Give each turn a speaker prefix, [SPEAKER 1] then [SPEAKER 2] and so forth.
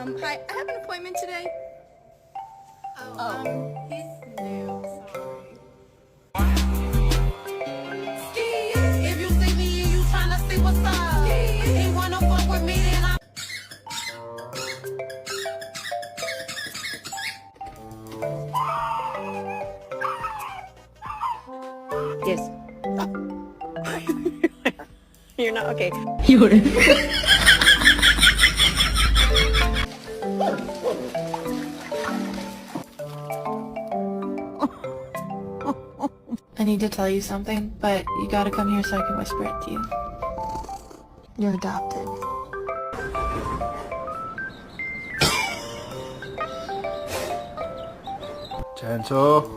[SPEAKER 1] Hi, I have an appointment today.
[SPEAKER 2] He's new, sorry.
[SPEAKER 3] If you see me and you tryna see what's up, ain't wanna fuck with me, then I'm
[SPEAKER 2] Yes. You're not okay.
[SPEAKER 4] I need to tell you something, but you gotta come here so I can whisper it to you. You're adopted.
[SPEAKER 5] Gentle.